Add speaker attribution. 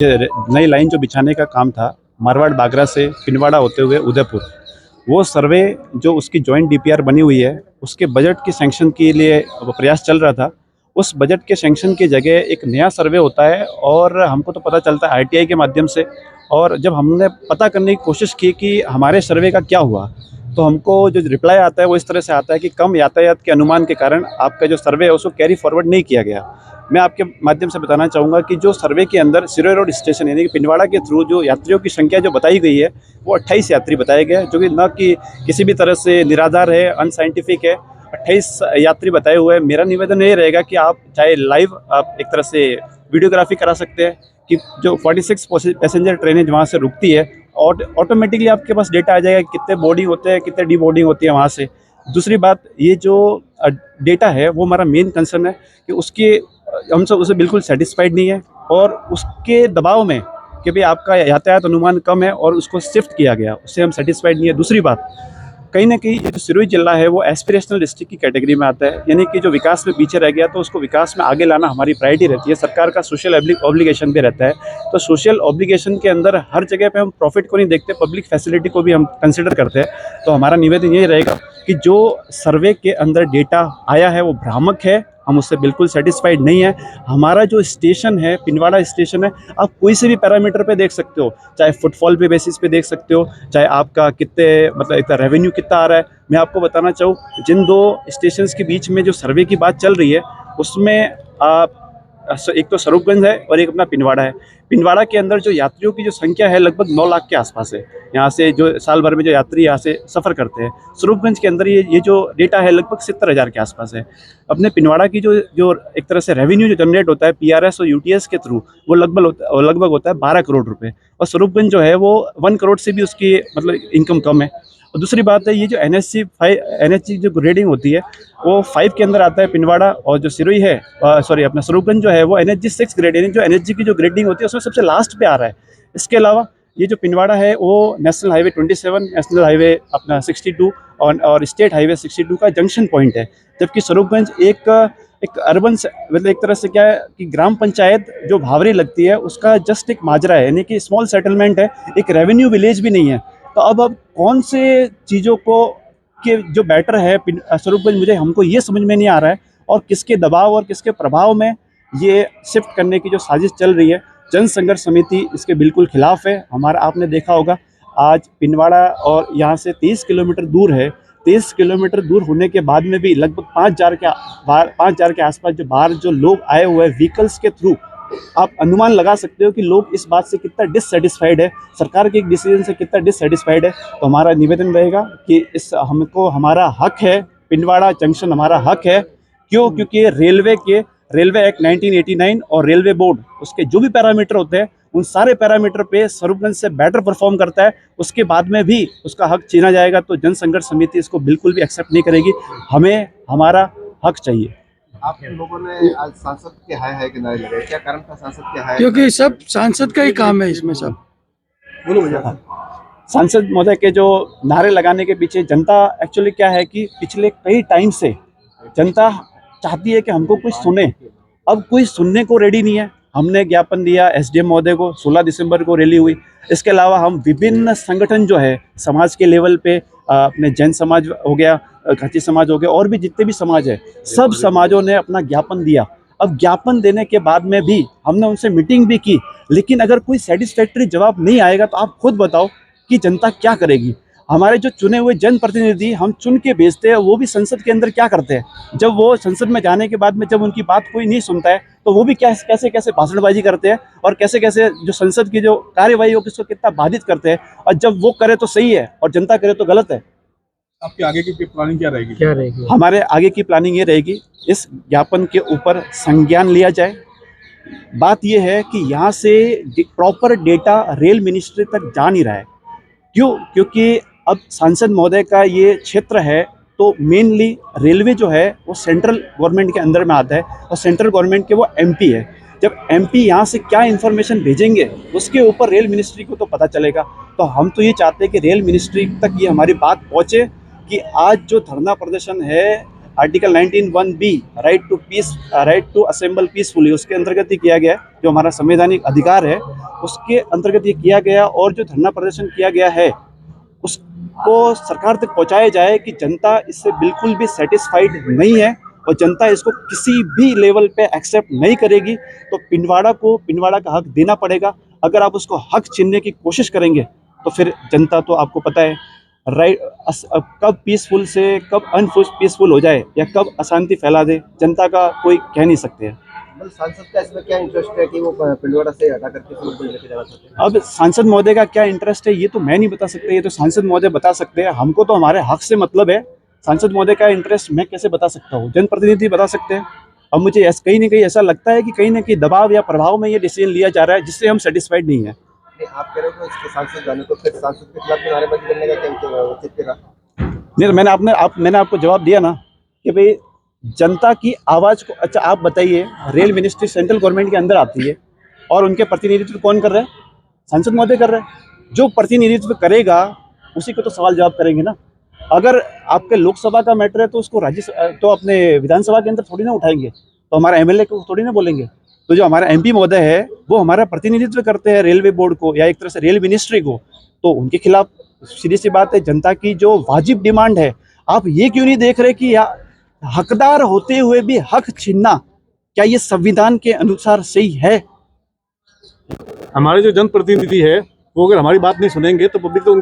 Speaker 1: नई लाइन जो बिछाने का काम था मारवाड़ बागरा से पिनवाड़ा होते हुए उदयपुर, वो सर्वे जो उसकी जॉइंट डीपीआर बनी हुई है उसके बजट की सैंक्शन के लिए प्रयास चल रहा था। उस बजट के सैंक्शन की जगह एक नया सर्वे होता है और हमको तो पता चलता है आरटीआई के माध्यम से। और जब हमने पता करने की कोशिश की कि हमारे सर्वे का क्या हुआ, तो हमको जो रिप्लाई आता है वो इस तरह से आता है कि कम यातायात के अनुमान के कारण आपका जो सर्वे है उसको कैरी फॉरवर्ड नहीं किया गया। मैं आपके माध्यम से बताना चाहूँगा कि जो सर्वे के अंदर सिरोही रोड स्टेशन यानी कि पिंडवाड़ा के थ्रू जो यात्रियों की संख्या जो बताई गई है वो 28 यात्री बताए गए, जो कि न कि किसी भी तरह से निराधार है, अनसाइंटिफिक है। 28 यात्री बताए हुए हैं। मेरा निवेदन ये रहेगा कि आप चाहे लाइव आप एक तरह से वीडियोग्राफी करा सकते हैं कि जो 46 पैसेंजर ट्रेनें वहाँ से रुकती है और ऑटोमेटिकली आपके पास डेटा आ जाएगा कितने बोर्डिंग होते हैं, कितने डी बोर्डिंग होती है वहाँ से। दूसरी बात, ये जो डेटा है वो हमारा मेन कंसर्न है कि उसके हम सब उससे बिल्कुल सेटिस्फाइड नहीं है और उसके दबाव में कि भाई आपका यातायात अनुमान कम है और उसको शिफ्ट किया गया, उससे हम सेटिस्फाइड नहीं है। दूसरी बात, कहीं ना कहीं ये जो सिरोही जिला है वो एस्पिरेशनल डिस्ट्रिक्ट की कैटेगरी में आता है, यानी कि जो विकास में पीछे रह गया तो उसको विकास में आगे लाना हमारी प्रायोरिटी रहती है। सरकार का सोशल ऑब्लिगेशन भी रहता है, तो सोशल ऑब्लिगेशन के अंदर हर जगह पे हम प्रॉफिट को नहीं देखते, पब्लिक फैसिलिटी को भी हम कंसिडर करते हैं। तो हमारा निवेदन यही रहेगा कि जो सर्वे के अंदर डेटा आया है वो भ्रामक है, हम उससे बिल्कुल सेटिस्फाइड नहीं है। हमारा जो स्टेशन है पिंडवाड़ा स्टेशन है, आप कोई से भी पैरामीटर पे देख सकते हो, चाहे फुटफॉल पे बेसिस पे देख सकते हो, चाहे आपका कितने मतलब इतना रेवेन्यू कितना आ रहा है। मैं आपको बताना चाहूँ, जिन दो स्टेशंस के बीच में जो सर्वे की बात चल रही है उसमें आप एक तो स्वरूपगंज है और एक अपना पिंडवाड़ा है। पिंडवाड़ा के अंदर जो यात्रियों की जो संख्या है लगभग 9 लाख के आसपास है, यहाँ से जो साल भर में जो यात्री यहाँ से सफ़र करते हैं। स्वरूपगंज के अंदर ये जो डेटा है लगभग 70,000 के आसपास है। अपने पिंडवाड़ा की जो जो एक तरह से रेवेन्यू जो जनरेट होता है पीआरएस और यूटीएस के थ्रू, वो लगभग होता है 12 करोड़ रुपए, और स्वरूपगंज जो है वो 1 करोड़ से भी उसकी मतलब इनकम कम है। और दूसरी बात है, ये जो एनएचसी जो ग्रेडिंग होती है वो 5 के अंदर आता है पिंडवाड़ा, और जो सिरोही है सॉरी अपना स्वरूपगंज जो है वो एनएचजी 6 ग्रेड, यानी जो एनएचजी की जो ग्रेडिंग होती है उसमें सबसे लास्ट पे आ रहा है। इसके अलावा ये जो पिंडवाड़ा है वो नेशनल हाईवे 27, नेशनल हाईवे अपना 62 और स्टेट हाईवे 62 का जंक्शन पॉइंट है। जबकि स्वरूपगंज एक अर्बन मतलब एक तरह से क्या है कि ग्राम पंचायत जो भावरी लगती है उसका जस्ट एक माजरा है, यानी कि स्मॉल सेटलमेंट है, एक रेवेन्यू विलेज भी नहीं है। तो अब कौन से चीज़ों को कि जो बेटर है स्वरूपगंज, मुझे हमको ये समझ में नहीं आ रहा है, और किसके दबाव और किसके प्रभाव में ये शिफ्ट करने की जो साजिश चल रही है। जन संघर्ष समिति इसके बिल्कुल खिलाफ है। हमारा आपने देखा होगा आज पिंडवाड़ा और यहाँ से 23 किलोमीटर दूर है। 23 किलोमीटर दूर होने के बाद में भी लगभग 5,000 के आसपास जो बाहर जो लोग आए हुए हैं व्हीकल्स के थ्रू, आप अनुमान लगा सकते हो कि लोग इस बात से कितना डिससेटिस्फाइड है, सरकार के एक डिसीजन से कितना डिससेटिस्फाइड है। तो हमारा निवेदन रहेगा कि इस हमको हमारा हक है, पिंडवाड़ा जंक्शन हमारा हक है। क्यों? क्योंकि रेलवे एक्ट 1989 और रेलवे बोर्ड उसके जो भी पैरामीटर होते हैं उन सारे पैरामीटर पे स्वरूपगंज से बेटर परफॉर्म करता है, उसके बाद में भी उसका हक छीना जाएगा तो जन संघर्ष समिति इसको बिल्कुल भी एक्सेप्ट नहीं करेगी। हमें हमारा हक चाहिए।
Speaker 2: आप लोगों ने आज सांसद के हाय के नारे लगाए, क्या कारण था सांसद के हाय?
Speaker 3: क्योंकि सब सांसद का ही काम है इसमें सब।
Speaker 2: बोलो भैया।
Speaker 1: सांसद महोदय के जो नारे लगाने के पीछे जनता एक्चुअली क्या है कि पिछले कई टाइम से जनता चाहती है कि हमको कुछ सुने, अब कोई सुनने को रेडी नहीं है। हमने ज्ञापन दिया एसडीएम महोदय को, 16 दिसंबर को रैली हुई। इसके अलावा हम विभिन्न संगठन जो है समाज के लेवल पे अपने जैन समाज हो गया, खाची समाज हो गया, और भी जितने भी समाज है सब समाजों ने अपना ज्ञापन दिया। अब ज्ञापन देने के बाद में भी हमने उनसे मीटिंग भी की, लेकिन अगर कोई सेटिस्फैक्ट्री जवाब नहीं आएगा तो आप खुद बताओ कि जनता क्या करेगी। हमारे जो चुने हुए जनप्रतिनिधि हम चुन के भेजते हैं, वो भी संसद के अंदर क्या करते हैं, जब वो संसद में जाने के बाद में जब उनकी बात कोई नहीं सुनता है तो वो भी कैसे कैसे भाषणबाजी करते हैं और कैसे कैसे जो संसद की जो कार्यवाही हो उसको कितना बाधित करते हैं। और जब वो करे तो सही है और जनता करे तो गलत है।
Speaker 2: आपकी आगे की प्लानिंग क्या रहेगी?
Speaker 1: हमारे आगे की प्लानिंग ये रहेगी, इस ज्ञापन के ऊपर संज्ञान लिया जाए। बात यह है कि यहाँ से प्रॉपर डेटा रेल मिनिस्ट्री तक जा नहीं रहा है। क्यों? क्योंकि अब सांसद महोदय का ये क्षेत्र है, तो मेनली रेलवे जो है वो सेंट्रल गवर्नमेंट के अंदर में आता है और सेंट्रल गवर्नमेंट के वो एमपी है। जब एमपी यहाँ से क्या इन्फॉर्मेशन भेजेंगे उसके ऊपर रेल मिनिस्ट्री को तो पता चलेगा। तो हम तो ये चाहते हैं कि रेल मिनिस्ट्री तक ये हमारी बात पहुँचे कि आज जो धरना प्रदर्शन है article 19(1)(b right to peace, right to assemble peacefully, उसके अंतर्गत ही किया गया है, जो हमारा संवैधानिक अधिकार है उसके अंतर्गत ये किया गया। और जो धरना प्रदर्शन किया गया है उसको सरकार तक पहुंचाया जाए कि जनता इससे बिल्कुल भी सेटिस्फाइड नहीं है और जनता इसको किसी भी लेवल पे एक्सेप्ट नहीं करेगी। तो पिंडवाड़ा का हक देना पड़ेगा। अगर आप उसको हक छीनने की कोशिश करेंगे तो फिर जनता तो आपको पता है राइट कब पीसफुल से कब अनपीसफुल हो जाए या कब अशांति फैला दे, जनता का कोई कह नहीं सकते हैं।
Speaker 2: मतलब सांसद का इसमें क्या इंटरेस्ट है कि वो पिंडवाड़ा से हटा करके फिर ऊपर लेके जाना चाहते हैं?
Speaker 1: अब सांसद महोदय का क्या इंटरेस्ट है ये तो मैं नहीं बता सकता, ये तो सांसद महोदय बता सकते हैं। हमको तो हमारे हक से मतलब है, सांसद महोदय का इंटरेस्ट मैं कैसे बता सकता हूँ, जनप्रतिनिधि बता सकते हैं। अब मुझे कहीं ना कहीं ऐसा लगता है कि कहीं ना कहीं दबाव या प्रभाव में ये डिसीजन लिया जा रहा है जिससे हम सेटिस्फाइड नहीं है।
Speaker 2: नहीं, आप कह रहे हो कि इसके सांसद जाने तो फिर सांसद के खिलाफ भी नारेबाजी करने का क्या औचित्य रहा?
Speaker 1: नहीं, मैंने आपको जवाब दिया ना कि भाई जनता की आवाज़ को। अच्छा आप बताइए, रेल मिनिस्ट्री सेंट्रल गवर्नमेंट के अंदर आती है और उनके प्रतिनिधित्व कौन कर रहा है? सांसद महोदय कर रहे हैं। जो प्रतिनिधित्व करेगा उसी को तो सवाल जवाब करेंगे ना। अगर आपके लोकसभा का मैटर है तो उसको तो अपने विधानसभा के अंदर थोड़ी ना उठाएंगे, तो हमारा एमएलए को थोड़ी ना बोलेंगे। तो जो हमारा एमपी महोदय है वो हमारा प्रतिनिधित्व करते हैं रेलवे बोर्ड को या एक तरह से रेल मिनिस्ट्री को, तो उनके खिलाफ सीधी सी बात है, जनता की जो वाजिब डिमांड है, आप ये क्यों नहीं देख रहे कि हकदार होते हुए भी हक छीनना क्या ये संविधान के अनुसार सही है?
Speaker 4: हमारे जो जनप्रतिनिधि है वो अगर हमारी बात नहीं सुनेंगे तो पब्लिक तो